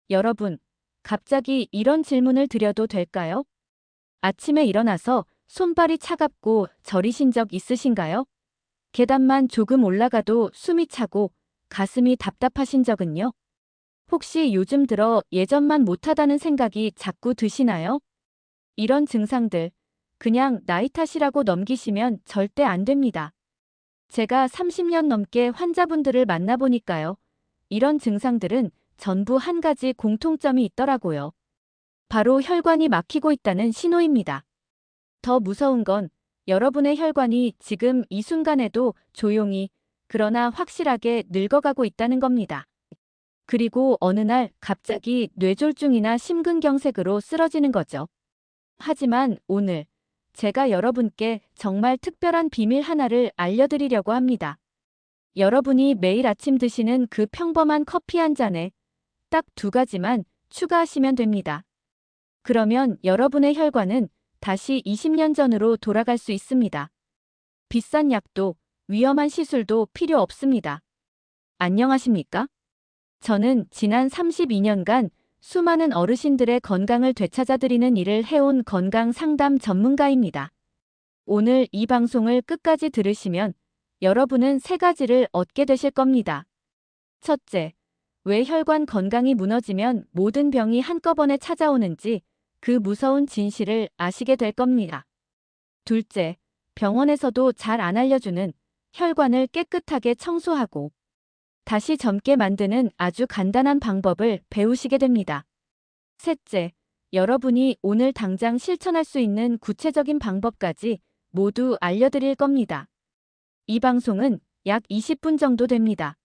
여러분, 갑자기 이런 질문을 드려도 될까요? 아침에 일어나서 손발이 차갑고 저리신 적 있으신가요? 계단만 조금 올라가도 숨이 차고 가슴이 답답하신 적은요? 혹시 요즘 들어 예전만 못하다는 생각이 자꾸 드시나요? 이런 증상들, 그냥 나이 탓이라고 넘기시면 절대 안 됩니다. 제가 30년 넘게 환자분들을 만나보니까요. 이런 증상들은 전부 한 가지 공통점이 있더라고요. 바로 혈관이 막히고 있다는 신호입니다. 더 무서운 건 여러분의 혈관이 지금 이 순간에도 조용히, 그러나 확실하게 늙어가고 있다는 겁니다. 그리고 어느 날 갑자기 뇌졸중이나 심근경색으로 쓰러지는 거죠. 하지만 오늘 제가 여러분께 정말 특별한 비밀 하나를 알려드리려고 합니다. 여러분이 매일 아침 드시는 그 평범한 커피 한 잔에 딱 두 가지만 추가하시면 됩니다. 그러면 여러분의 혈관은 다시 20년 전으로 돌아갈 수 있습니다. 비싼 약도 위험한 시술도 필요 없습니다. 안녕하십니까? 저는 지난 32년간 수많은 어르신들의 건강을 되찾아드리는 일을 해온 건강 상담 전문가입니다. 오늘 이 방송을 끝까지 들으시면 여러분은 세 가지를 얻게 되실 겁니다. 첫째, 왜 혈관 건강이 무너지면 모든 병이 한꺼번에 찾아오는지 그 무서운 진실을 아시게 될 겁니다. 둘째, 병원에서도 잘 안 알려주는 혈관을 깨끗하게 청소하고 다시 젊게 만드는 아주 간단한 방법을 배우시게 됩니다. 셋째, 여러분이 오늘 당장 실천할 수 있는 구체적인 방법까지 모두 알려드릴 겁니다. 이 방송은 약 20분 정도 됩니다.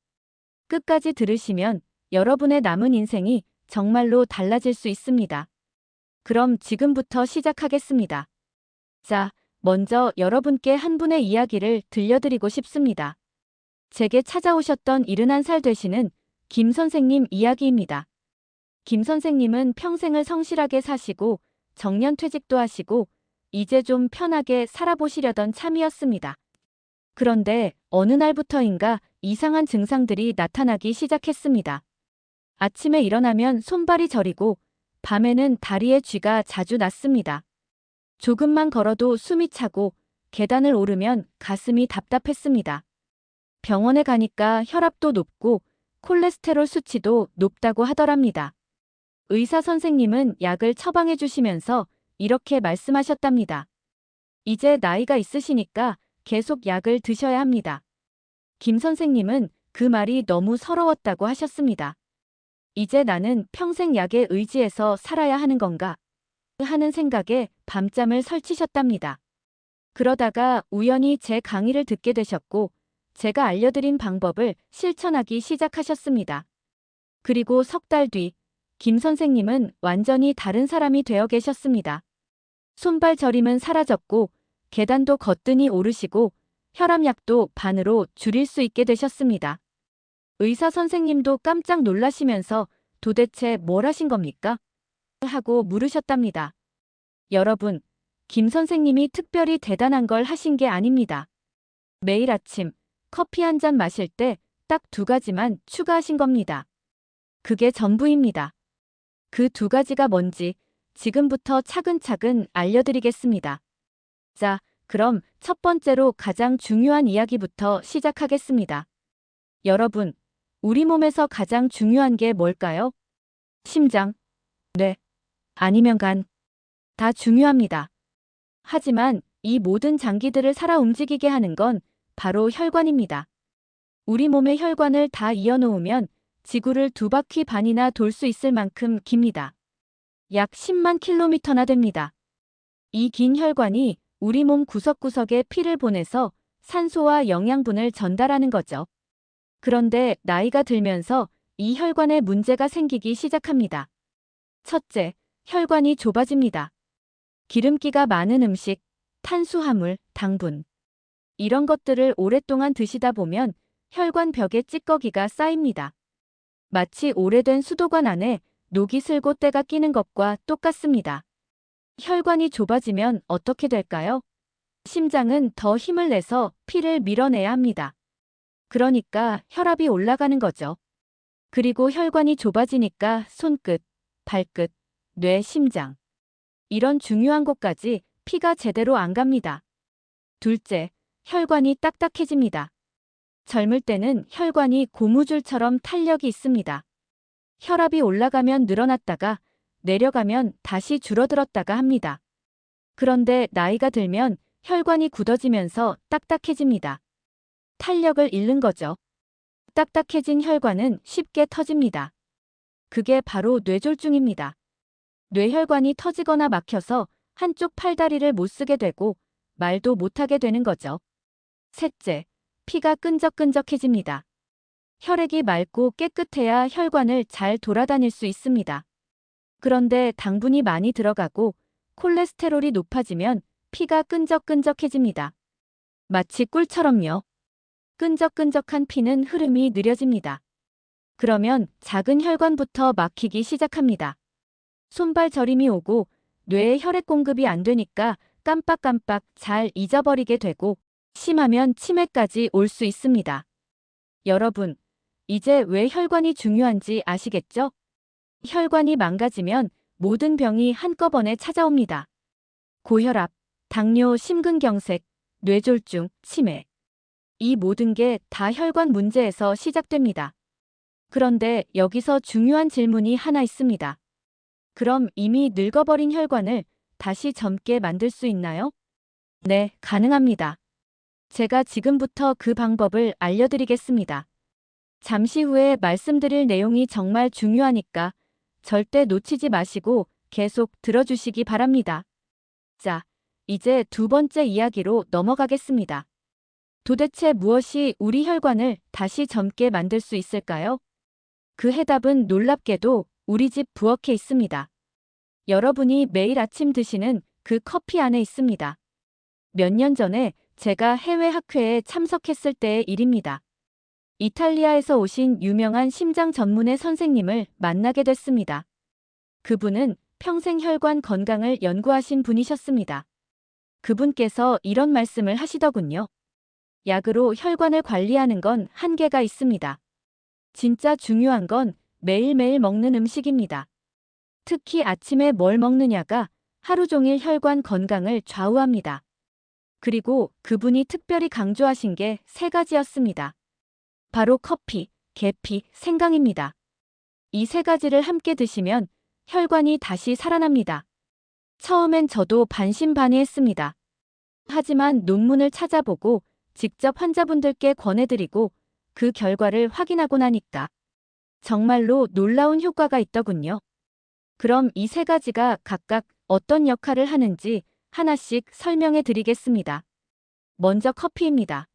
끝까지 들으시면 여러분의 남은 인생이 정말로 달라질 수 있습니다. 그럼 지금부터 시작하겠습니다. 자, 먼저 여러분께 한 분의 이야기를 들려드리고 싶습니다. 제게 찾아오셨던 71살 되시는 김 선생님 이야기입니다. 김 선생님은 평생을 성실하게 사시고 정년퇴직도 하시고 이제 좀 편하게 살아보시려던 참이었습니다. 그런데 어느 날부터인가 이상한 증상들이 나타나기 시작했습니다. 아침에 일어나면 손발이 저리고 밤에는 다리에 쥐가 자주 났습니다. 조금만 걸어도 숨이 차고 계단을 오르면 가슴이 답답했습니다. 병원에 가니까 혈압도 높고 콜레스테롤 수치도 높다고 하더랍니다. 의사 선생님은 약을 처방해 주시면서 이렇게 말씀하셨답니다. 이제 나이가 있으시니까 계속 약을 드셔야 합니다. 김 선생님은 그 말이 너무 서러웠다고 하셨습니다. 이제 나는 평생 약에 의지해서 살아야 하는 건가? 하는 생각에 밤잠을 설치셨답니다. 그러다가 우연히 제 강의를 듣게 되셨고 제가 알려드린 방법을 실천하기 시작하셨습니다. 그리고 석 달 뒤, 김 선생님은 완전히 다른 사람이 되어 계셨습니다. 손발 저림은 사라졌고 계단도 거뜬히 오르시고 혈압약도 반으로 줄일 수 있게 되셨습니다. 의사 선생님도 깜짝 놀라시면서 도대체 뭘 하신 겁니까? 하고 물으셨답니다. 여러분, 김 선생님이 특별히 대단한 걸 하신 게 아닙니다. 매일 아침 커피 한 잔 마실 때 딱 두 가지만 추가하신 겁니다. 그게 전부입니다. 그 두 가지가 뭔지 지금부터 차근차근 알려드리겠습니다. 자, 그럼 첫 번째로 가장 중요한 이야기부터 시작하겠습니다. 여러분, 우리 몸에서 가장 중요한 게 뭘까요? 심장, 뇌, 아니면 간. 다 중요합니다. 하지만 이 모든 장기들을 살아 움직이게 하는 건 바로 혈관입니다. 우리 몸의 혈관을 다 이어놓으면 지구를 2바퀴 반이나 돌 수 있을 만큼 깁니다. 약 10만 킬로미터나 됩니다. 이 긴 혈관이 우리 몸 구석구석에 피를 보내서 산소와 영양분을 전달하는 거죠. 그런데 나이가 들면서 이 혈관에 문제가 생기기 시작합니다. 첫째, 혈관이 좁아집니다. 기름기가 많은 음식, 탄수화물, 당분. 이런 것들을 오랫동안 드시다 보면 혈관 벽에 찌꺼기가 쌓입니다. 마치 오래된 수도관 안에 녹이 슬고 때가 끼는 것과 똑같습니다. 혈관이 좁아지면 어떻게 될까요? 심장은 더 힘을 내서 피를 밀어내야 합니다. 그러니까 혈압이 올라가는 거죠. 그리고 혈관이 좁아지니까 손끝, 발끝, 뇌, 심장. 이런 중요한 곳까지 피가 제대로 안 갑니다. 둘째, 혈관이 딱딱해집니다. 젊을 때는 혈관이 고무줄처럼 탄력이 있습니다. 혈압이 올라가면 늘어났다가 내려가면 다시 줄어들었다가 합니다. 그런데 나이가 들면 혈관이 굳어지면서 딱딱해집니다. 탄력을 잃는 거죠. 딱딱해진 혈관은 쉽게 터집니다. 그게 바로 뇌졸중입니다. 뇌혈관이 터지거나 막혀서 한쪽 팔다리를 못 쓰게 되고 말도 못하게 되는 거죠. 셋째, 피가 끈적끈적해집니다. 혈액이 맑고 깨끗해야 혈관을 잘 돌아다닐 수 있습니다. 그런데 당분이 많이 들어가고 콜레스테롤이 높아지면 피가 끈적끈적해집니다. 마치 꿀처럼요. 끈적끈적한 피는 흐름이 느려집니다. 그러면 작은 혈관부터 막히기 시작합니다. 손발 저림이 오고 뇌에 혈액 공급이 안 되니까 깜빡깜빡 잘 잊어버리게 되고 심하면 치매까지 올 수 있습니다. 여러분, 이제 왜 혈관이 중요한지 아시겠죠? 혈관이 망가지면 모든 병이 한꺼번에 찾아옵니다. 고혈압, 당뇨, 심근경색, 뇌졸중, 치매. 이 모든 게 다 혈관 문제에서 시작됩니다. 그런데 여기서 중요한 질문이 하나 있습니다. 그럼 이미 늙어버린 혈관을 다시 젊게 만들 수 있나요? 네, 가능합니다. 제가 지금부터 그 방법을 알려드리겠습니다. 잠시 후에 말씀드릴 내용이 정말 중요하니까 절대 놓치지 마시고 계속 들어주시기 바랍니다. 자, 이제 두 번째 이야기로 넘어가겠습니다. 도대체 무엇이 우리 혈관을 다시 젊게 만들 수 있을까요? 그 해답은 놀랍게도 우리 집 부엌에 있습니다. 여러분이 매일 아침 드시는 그 커피 안에 있습니다. 몇 년 전에 제가 해외 학회에 참석했을 때의 일입니다. 이탈리아에서 오신 유명한 심장 전문의 선생님을 만나게 됐습니다. 그분은 평생 혈관 건강을 연구하신 분이셨습니다. 그분께서 이런 말씀을 하시더군요. 약으로 혈관을 관리하는 건 한계가 있습니다. 진짜 중요한 건 매일매일 먹는 음식입니다. 특히 아침에 뭘 먹느냐가 하루 종일 혈관 건강을 좌우합니다. 그리고 그분이 특별히 강조하신 게 세 가지였습니다. 바로 커피, 계피, 생강입니다. 이 세 가지를 함께 드시면 혈관이 다시 살아납니다. 처음엔 저도 반신반의했습니다. 하지만 논문을 찾아보고 직접 환자분들께 권해드리고 그 결과를 확인하고 나니까 정말로 놀라운 효과가 있더군요. 그럼 이 세 가지가 각각 어떤 역할을 하는지 하나씩 설명해 드리겠습니다. 먼저 커피입니다.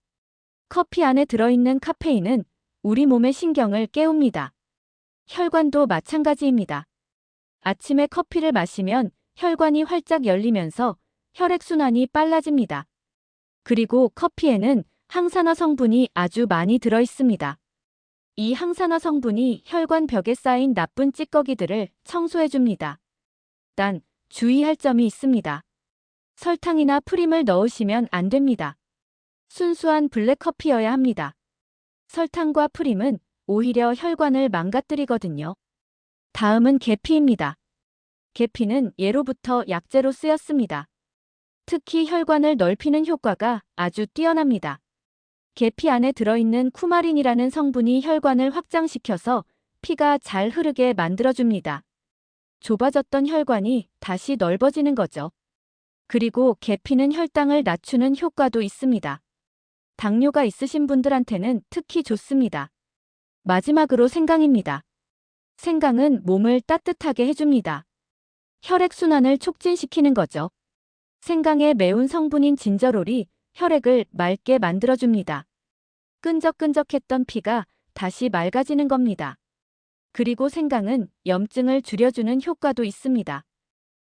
커피 안에 들어있는 카페인은 우리 몸의 신경을 깨웁니다. 혈관도 마찬가지입니다. 아침에 커피를 마시면 혈관이 활짝 열리면서 혈액순환이 빨라집니다. 그리고 커피에는 항산화 성분이 아주 많이 들어있습니다. 이 항산화 성분이 혈관 벽에 쌓인 나쁜 찌꺼기들을 청소해줍니다. 단, 주의할 점이 있습니다. 설탕이나 프림을 넣으시면 안 됩니다. 순수한 블랙커피여야 합니다. 설탕과 프림은 오히려 혈관을 망가뜨리거든요. 다음은 계피입니다. 계피는 예로부터 약재로 쓰였습니다. 특히 혈관을 넓히는 효과가 아주 뛰어납니다. 계피 안에 들어있는 쿠마린이라는 성분이 혈관을 확장시켜서 피가 잘 흐르게 만들어줍니다. 좁아졌던 혈관이 다시 넓어지는 거죠. 그리고 계피는 혈당을 낮추는 효과도 있습니다. 당뇨가 있으신 분들한테는 특히 좋습니다. 마지막으로 생강입니다. 생강은 몸을 따뜻하게 해줍니다. 혈액순환을 촉진시키는 거죠. 생강의 매운 성분인 진저롤이 혈액을 맑게 만들어줍니다. 끈적끈적했던 피가 다시 맑아지는 겁니다. 그리고 생강은 염증을 줄여주는 효과도 있습니다.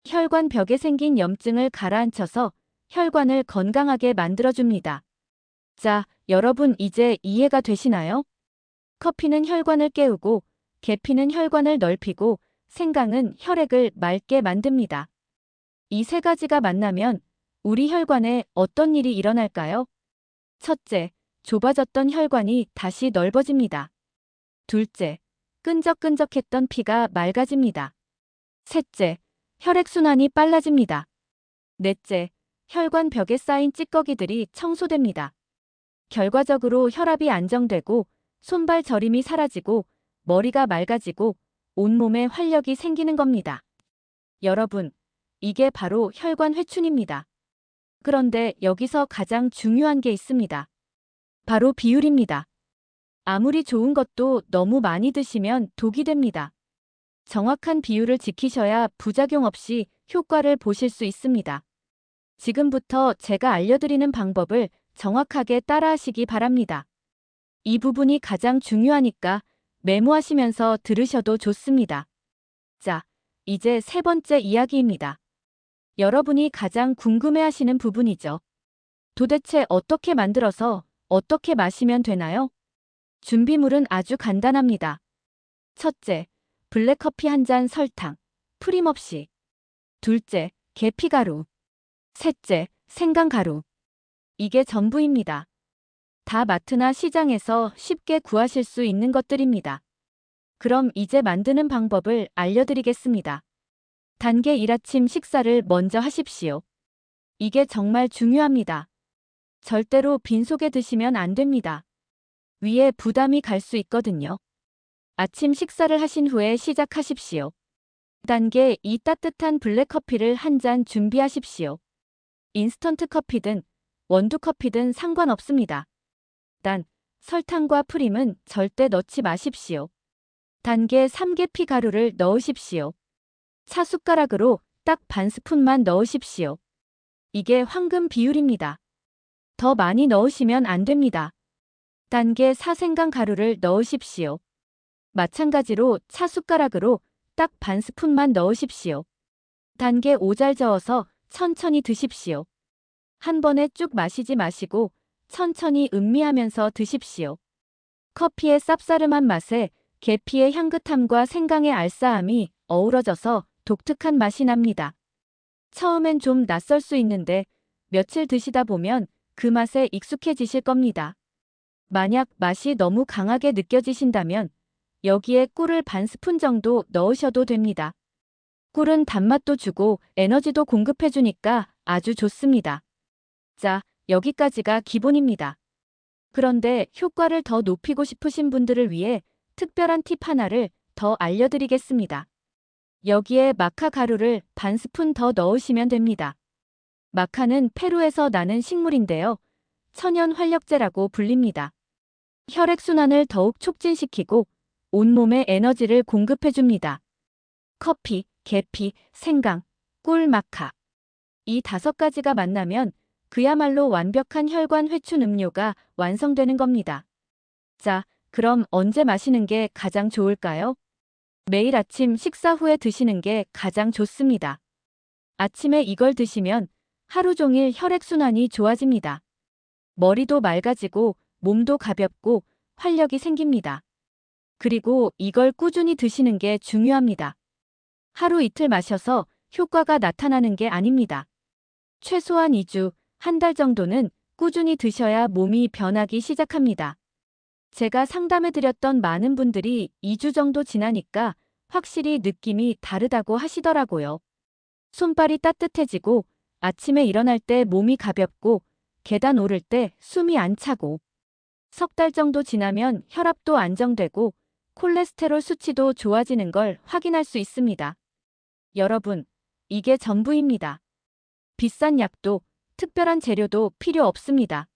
혈관 벽에 생긴 염증을 가라앉혀서 혈관을 건강하게 만들어줍니다. 자, 여러분 이제 이해가 되시나요? 커피는 혈관을 깨우고, 계피는 혈관을 넓히고, 생강은 혈액을 맑게 만듭니다. 이 세 가지가 만나면 우리 혈관에 어떤 일이 일어날까요? 첫째, 좁아졌던 혈관이 다시 넓어집니다. 둘째, 끈적끈적했던 피가 맑아집니다. 셋째, 혈액순환이 빨라집니다. 넷째, 혈관 벽에 쌓인 찌꺼기들이 청소됩니다. 결과적으로 혈압이 안정되고 손발 저림이 사라지고 머리가 맑아지고 온몸에 활력이 생기는 겁니다. 여러분, 이게 바로 혈관 회춘입니다. 그런데 여기서 가장 중요한 게 있습니다. 바로 비율입니다. 아무리 좋은 것도 너무 많이 드시면 독이 됩니다. 정확한 비율을 지키셔야 부작용 없이 효과를 보실 수 있습니다. 지금부터 제가 알려드리는 방법을 정확하게 따라하시기 바랍니다. 이 부분이 가장 중요하니까 메모하시면서 들으셔도 좋습니다. 자, 이제 세 번째 이야기입니다. 여러분이 가장 궁금해하시는 부분이죠. 도대체 어떻게 만들어서 어떻게 마시면 되나요? 준비물은 아주 간단합니다. 첫째, 블랙커피 한 잔 설탕, 프림 없이. 둘째, 계피가루. 셋째, 생강가루. 이게 전부입니다. 다 마트나 시장에서 쉽게 구하실 수 있는 것들입니다. 그럼 이제 만드는 방법을 알려드리겠습니다. 단계 1 아침 식사를 먼저 하십시오. 이게 정말 중요합니다. 절대로 빈속에 드시면 안 됩니다. 위에 부담이 갈 수 있거든요. 아침 식사를 하신 후에 시작하십시오. 단계 2 따뜻한 블랙커피를 한 잔 준비하십시오. 인스턴트 커피든 원두 커피든 상관없습니다. 단, 설탕과 프림은 절대 넣지 마십시오. 단계 3 계피 가루를 넣으십시오. 차 숟가락으로 딱 반 스푼만 넣으십시오. 이게 황금 비율입니다. 더 많이 넣으시면 안 됩니다. 단계 4 생강 가루를 넣으십시오. 마찬가지로 차 숟가락으로 딱 반 스푼만 넣으십시오. 단계 5 잘 저어서 천천히 드십시오. 한 번에 쭉 마시지 마시고 천천히 음미하면서 드십시오. 커피의 쌉싸름한 맛에 계피의 향긋함과 생강의 알싸함이 어우러져서 독특한 맛이 납니다. 처음엔 좀 낯설 수 있는데 며칠 드시다 보면 그 맛에 익숙해지실 겁니다. 만약 맛이 너무 강하게 느껴지신다면 여기에 꿀을 반 스푼 정도 넣으셔도 됩니다. 꿀은 단맛도 주고 에너지도 공급해주니까 아주 좋습니다. 자, 여기까지가 기본입니다. 그런데 효과를 더 높이고 싶으신 분들을 위해 특별한 팁 하나를 더 알려드리겠습니다. 여기에 마카 가루를 반 스푼 더 넣으시면 됩니다. 마카는 페루에서 나는 식물인데요. 천연 활력제라고 불립니다. 혈액순환을 더욱 촉진시키고 온몸에 에너지를 공급해줍니다. 커피, 계피, 생강, 꿀, 마카. 이 5가지가 만나면 그야말로 완벽한 혈관 회춘 음료가 완성되는 겁니다. 자, 그럼 언제 마시는 게 가장 좋을까요? 매일 아침 식사 후에 드시는 게 가장 좋습니다. 아침에 이걸 드시면 하루 종일 혈액순환이 좋아집니다. 머리도 맑아지고 몸도 가볍고 활력이 생깁니다. 그리고 이걸 꾸준히 드시는 게 중요합니다. 하루 이틀 마셔서 효과가 나타나는 게 아닙니다. 최소한 2주, 한 달 정도는 꾸준히 드셔야 몸이 변하기 시작합니다. 제가 상담해드렸던 많은 분들이 2주 정도 지나니까 확실히 느낌이 다르다고 하시더라고요. 손발이 따뜻해지고 아침에 일어날 때 몸이 가볍고 계단 오를 때 숨이 안 차고 3달 정도 지나면 혈압도 안정되고 콜레스테롤 수치도 좋아지는 걸 확인할 수 있습니다. 여러분, 이게 전부입니다. 비싼 약도 특별한 재료도 필요 없습니다.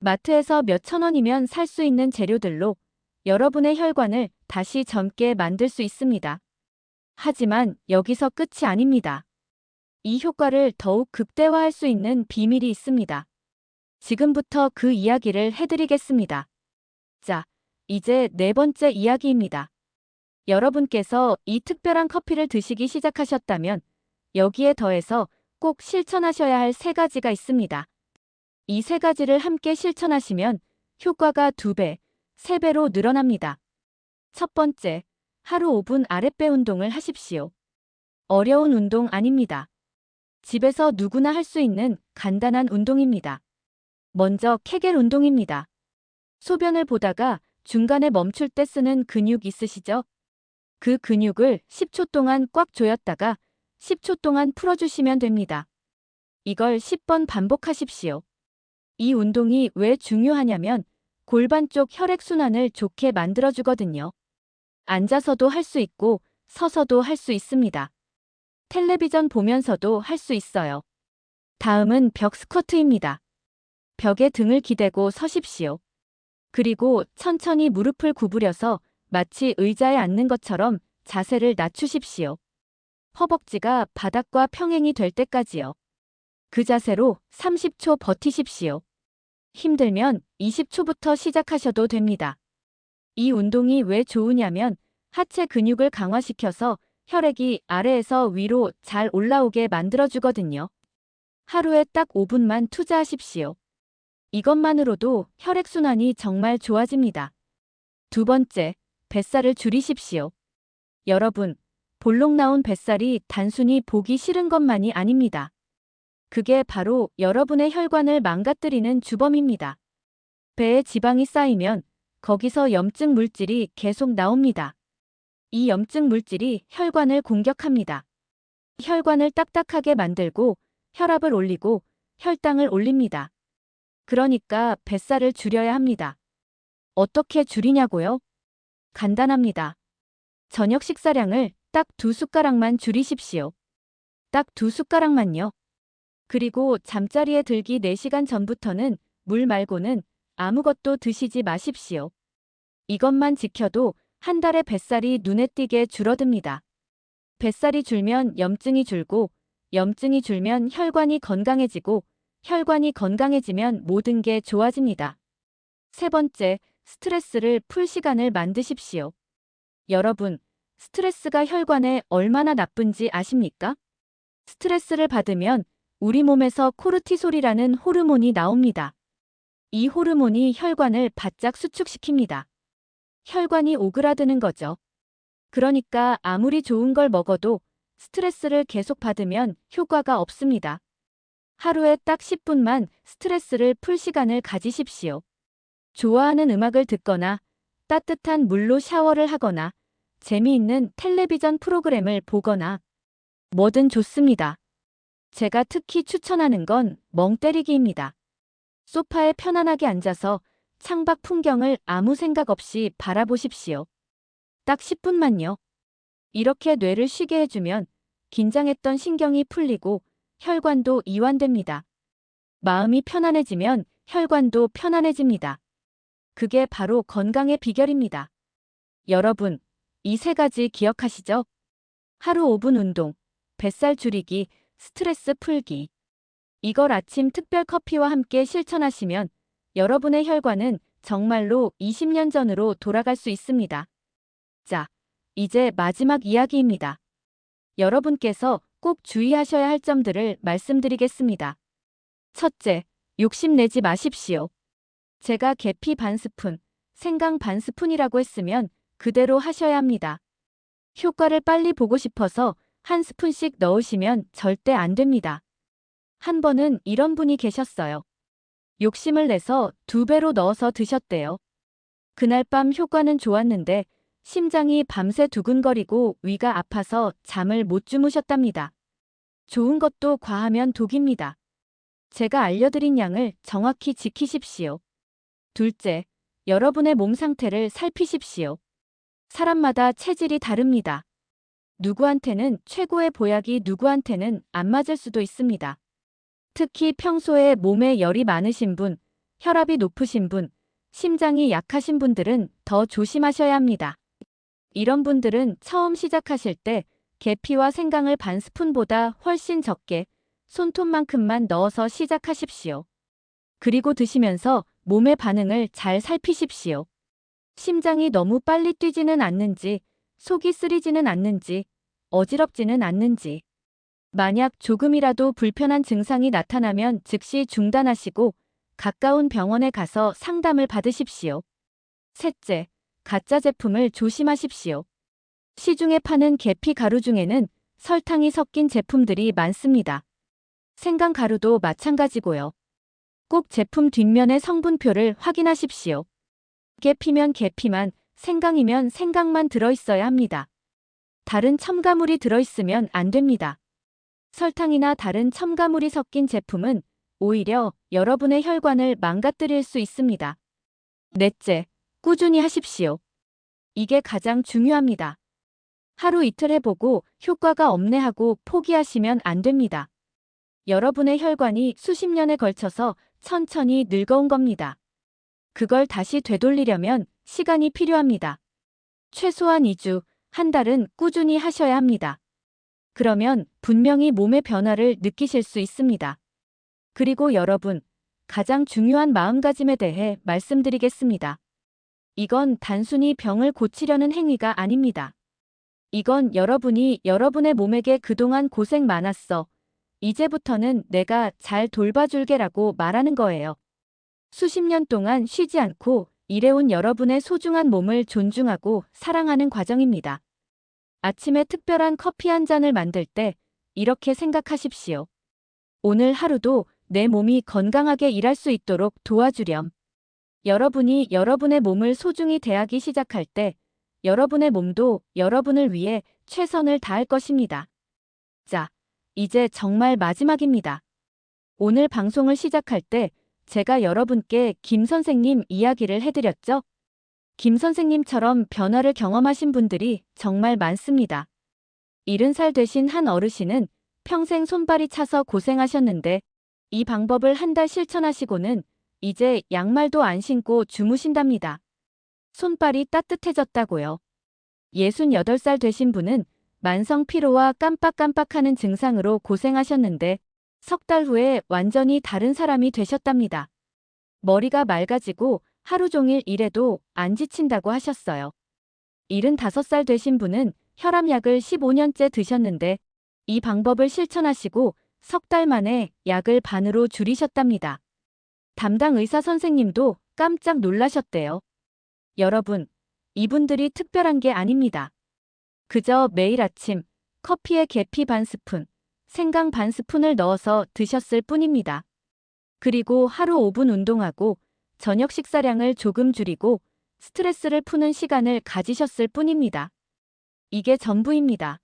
마트에서 몇천 원이면 살 수 있는 재료들로 여러분의 혈관을 다시 젊게 만들 수 있습니다. 하지만 여기서 끝이 아닙니다. 이 효과를 더욱 극대화할 수 있는 비밀이 있습니다. 지금부터 그 이야기를 해드리겠습니다. 자, 이제 네 번째 이야기입니다. 여러분께서 이 특별한 커피를 드시기 시작하셨다면 여기에 더해서 꼭 실천하셔야 할 3가지가 있습니다. 이 3가지를 함께 실천하시면 효과가 2배, 3배로 늘어납니다. 첫 번째, 하루 5분 아랫배 운동을 하십시오. 어려운 운동 아닙니다. 집에서 누구나 할 수 있는 간단한 운동입니다. 먼저 케겔 운동입니다. 소변을 보다가 중간에 멈출 때 쓰는 근육 있으시죠? 그 근육을 10초 동안 꽉 조였다가 10초 동안 풀어주시면 됩니다. 이걸 10번 반복하십시오. 이 운동이 왜 중요하냐면 골반 쪽 혈액순환을 좋게 만들어주거든요. 앉아서도 할 수 있고 서서도 할 수 있습니다. 텔레비전 보면서도 할 수 있어요. 다음은 벽 스쿼트입니다. 벽에 등을 기대고 서십시오. 그리고 천천히 무릎을 구부려서 마치 의자에 앉는 것처럼 자세를 낮추십시오. 허벅지가 바닥과 평행이 될 때까지요. 그 자세로 30초 버티십시오. 힘들면 20초부터 시작하셔도 됩니다. 이 운동이 왜 좋으냐면 하체 근육을 강화시켜서 혈액이 아래에서 위로 잘 올라오게 만들어주거든요. 하루에 딱 5분만 투자하십시오. 이것만으로도 혈액순환이 정말 좋아집니다. 두 번째, 뱃살을 줄이십시오. 여러분, 볼록 나온 뱃살이 단순히 보기 싫은 것만이 아닙니다. 그게 바로 여러분의 혈관을 망가뜨리는 주범입니다. 배에 지방이 쌓이면 거기서 염증 물질이 계속 나옵니다. 이 염증 물질이 혈관을 공격합니다. 혈관을 딱딱하게 만들고 혈압을 올리고 혈당을 올립니다. 그러니까 뱃살을 줄여야 합니다. 어떻게 줄이냐고요? 간단합니다. 저녁 식사량을 딱 2숟가락만 줄이십시오. 딱 2숟가락만요. 그리고 잠자리에 들기 4시간 전부터는 물 말고는 아무것도 드시지 마십시오. 이것만 지켜도 한 달에 뱃살이 눈에 띄게 줄어듭니다. 뱃살이 줄면 염증이 줄고, 염증이 줄면 혈관이 건강해지고, 혈관이 건강해지면 모든 게 좋아집니다. 세 번째, 스트레스를 풀 시간을 만드십시오. 여러분, 스트레스가 혈관에 얼마나 나쁜지 아십니까? 스트레스를 받으면 우리 몸에서 코르티솔이라는 호르몬이 나옵니다. 이 호르몬이 혈관을 바짝 수축시킵니다. 혈관이 오그라드는 거죠. 그러니까 아무리 좋은 걸 먹어도 스트레스를 계속 받으면 효과가 없습니다. 하루에 딱 10분만 스트레스를 풀 시간을 가지십시오. 좋아하는 음악을 듣거나 따뜻한 물로 샤워를 하거나 재미있는 텔레비전 프로그램을 보거나 뭐든 좋습니다. 제가 특히 추천하는 건 멍 때리기입니다. 소파에 편안하게 앉아서 창밖 풍경을 아무 생각 없이 바라보십시오. 딱 10분만요. 이렇게 뇌를 쉬게 해주면 긴장했던 신경이 풀리고 혈관도 이완됩니다. 마음이 편안해지면 혈관도 편안해집니다. 그게 바로 건강의 비결입니다. 여러분, 이 세 가지 기억하시죠? 하루 5분 운동, 뱃살 줄이기, 스트레스 풀기. 이걸 아침 특별 커피와 함께 실천하시면 여러분의 혈관은 정말로 20년 전으로 돌아갈 수 있습니다. 자, 이제 마지막 이야기입니다. 여러분께서 꼭 주의하셔야 할 점들을 말씀드리겠습니다. 첫째, 욕심내지 마십시오. 제가 계피 반 스푼, 생강 반 스푼이라고 했으면 그대로 하셔야 합니다. 효과를 빨리 보고 싶어서 한 스푼씩 넣으시면 절대 안 됩니다. 한 번은 이런 분이 계셨어요. 욕심을 내서 2배로 넣어서 드셨대요. 그날 밤 효과는 좋았는데 심장이 밤새 두근거리고 위가 아파서 잠을 못 주무셨답니다. 좋은 것도 과하면 독입니다. 제가 알려드린 양을 정확히 지키십시오. 둘째, 여러분의 몸 상태를 살피십시오. 사람마다 체질이 다릅니다. 누구한테는 최고의 보약이 누구한테는 안 맞을 수도 있습니다. 특히 평소에 몸에 열이 많으신 분, 혈압이 높으신 분, 심장이 약하신 분들은 더 조심하셔야 합니다. 이런 분들은 처음 시작하실 때 계피와 생강을 반 스푼보다 훨씬 적게 손톱만큼만 넣어서 시작하십시오. 그리고 드시면서 몸의 반응을 잘 살피십시오. 심장이 너무 빨리 뛰지는 않는지, 속이 쓰리지는 않는지, 어지럽지는 않는지. 만약 조금이라도 불편한 증상이 나타나면 즉시 중단하시고 가까운 병원에 가서 상담을 받으십시오. 셋째, 가짜 제품을 조심하십시오. 시중에 파는 계피 가루 중에는 설탕이 섞인 제품들이 많습니다. 생강 가루도 마찬가지고요. 꼭 제품 뒷면의 성분표를 확인하십시오. 계피면 계피만, 생강이면 생강만 들어있어야 합니다. 다른 첨가물이 들어있으면 안 됩니다. 설탕이나 다른 첨가물이 섞인 제품은 오히려 여러분의 혈관을 망가뜨릴 수 있습니다. 넷째, 꾸준히 하십시오. 이게 가장 중요합니다. 하루 이틀 해보고 효과가 없네 하고 포기하시면 안 됩니다. 여러분의 혈관이 수십 년에 걸쳐서 천천히 늙어온 겁니다. 그걸 다시 되돌리려면 시간이 필요합니다. 최소한 2주, 한 달은 꾸준히 하셔야 합니다. 그러면 분명히 몸의 변화를 느끼실 수 있습니다. 그리고 여러분, 가장 중요한 마음가짐에 대해 말씀드리겠습니다. 이건 단순히 병을 고치려는 행위가 아닙니다. 이건 여러분이 여러분의 몸에게 그동안 고생 많았어. 이제부터는 내가 잘 돌봐줄게라고 말하는 거예요. 수십 년 동안 쉬지 않고 일해온 여러분의 소중한 몸을 존중하고 사랑하는 과정입니다. 아침에 특별한 커피 한 잔을 만들 때 이렇게 생각하십시오. 오늘 하루도 내 몸이 건강하게 일할 수 있도록 도와주렴. 여러분이 여러분의 몸을 소중히 대하기 시작할 때 여러분의 몸도 여러분을 위해 최선을 다할 것입니다. 자, 이제 정말 마지막입니다. 오늘 방송을 시작할 때 제가 여러분께 김 선생님 이야기를 해드렸죠? 김 선생님처럼 변화를 경험하신 분들이 정말 많습니다. 70살 되신 한 어르신은 평생 손발이 차서 고생하셨는데 이 방법을 한 달 실천하시고는 이제 양말도 안 신고 주무신답니다. 손발이 따뜻해졌다고요. 68살 되신 분은 만성 피로와 깜빡깜빡하는 증상으로 고생하셨는데 석 달 후에 완전히 다른 사람이 되셨답니다. 머리가 맑아지고 하루 종일 일해도 안 지친다고 하셨어요. 75살 되신 분은 혈압약을 15년째 드셨는데 이 방법을 실천하시고 석 달 만에 약을 반으로 줄이셨답니다. 담당 의사 선생님도 깜짝 놀라셨대요. 여러분, 이분들이 특별한 게 아닙니다. 그저 매일 아침 커피에 계피 반 스푼, 생강 반 스푼을 넣어서 드셨을 뿐입니다. 그리고 하루 5분 운동하고 저녁 식사량을 조금 줄이고 스트레스를 푸는 시간을 가지셨을 뿐입니다. 이게 전부입니다.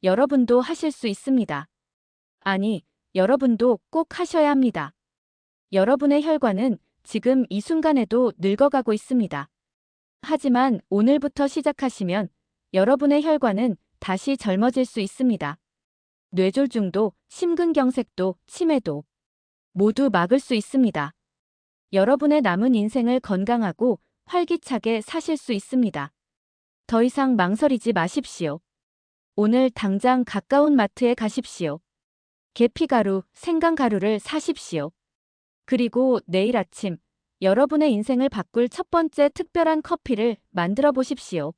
여러분도 하실 수 있습니다. 아니, 여러분도 꼭 하셔야 합니다. 여러분의 혈관은 지금 이 순간에도 늙어가고 있습니다. 하지만 오늘부터 시작하시면 여러분의 혈관은 다시 젊어질 수 있습니다. 뇌졸중도, 심근경색도, 치매도 모두 막을 수 있습니다. 여러분의 남은 인생을 건강하고 활기차게 사실 수 있습니다. 더 이상 망설이지 마십시오. 오늘 당장 가까운 마트에 가십시오. 계피가루, 생강가루를 사십시오. 그리고 내일 아침 여러분의 인생을 바꿀 첫 번째 특별한 커피를 만들어 보십시오.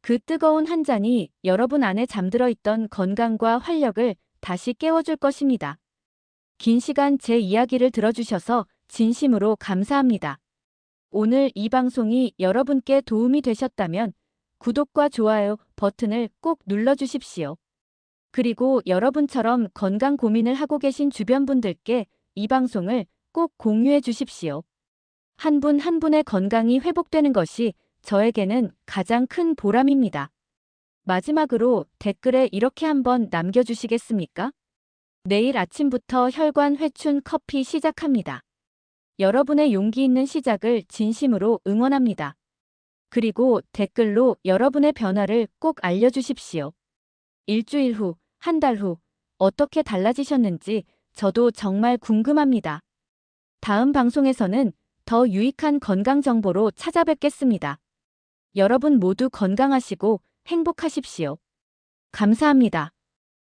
그 뜨거운 한 잔이 여러분 안에 잠들어 있던 건강과 활력을 다시 깨워줄 것입니다. 긴 시간 제 이야기를 들어주셔서 진심으로 감사합니다. 오늘 이 방송이 여러분께 도움이 되셨다면 구독과 좋아요 버튼을 꼭 눌러주십시오. 그리고 여러분처럼 건강 고민을 하고 계신 주변 분들께 이 방송을 꼭 공유해 주십시오. 한 분 한 분의 건강이 회복되는 것이 저에게는 가장 큰 보람입니다. 마지막으로 댓글에 이렇게 한번 남겨주시겠습니까? 내일 아침부터 혈관 회춘 커피 시작합니다. 여러분의 용기 있는 시작을 진심으로 응원합니다. 그리고 댓글로 여러분의 변화를 꼭 알려주십시오. 일주일 후, 한 달 후, 어떻게 달라지셨는지 저도 정말 궁금합니다. 다음 방송에서는 더 유익한 건강 정보로 찾아뵙겠습니다. 여러분 모두 건강하시고 행복하십시오. 감사합니다.